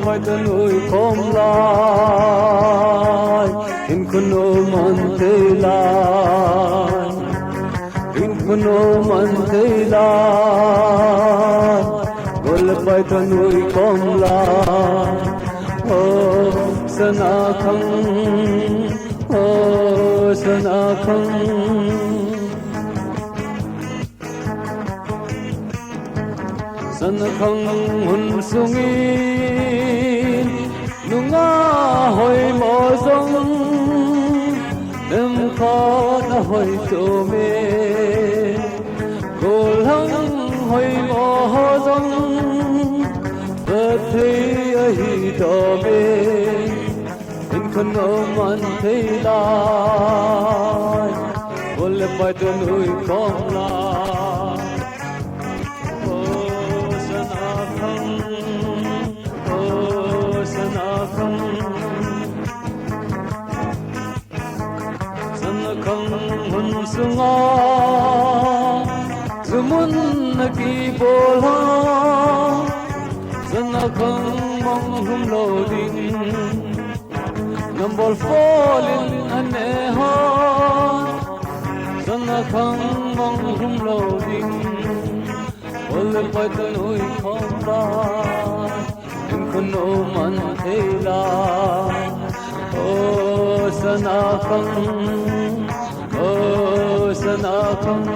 phải ta nuikhom lại in kuno man te lai in kuno man te lai Golle phải ta nuikhom lại oh Sanakhang oh Sanakhang Sanakhang hun sungin nunga hoi mo zong em kho na hoi to me cô lăng hoi mo zong vật thấy ai to me in con man thấy lai Golle phải ta nuikhom lai Sanakhang hun sunga zumun naki bola Sanakhang manghum loading nambol falling anehan Sanakhang manghum loading Golle phải ta nuikhom lai in kuno man te lai oh Sanakhang oh Sanakhang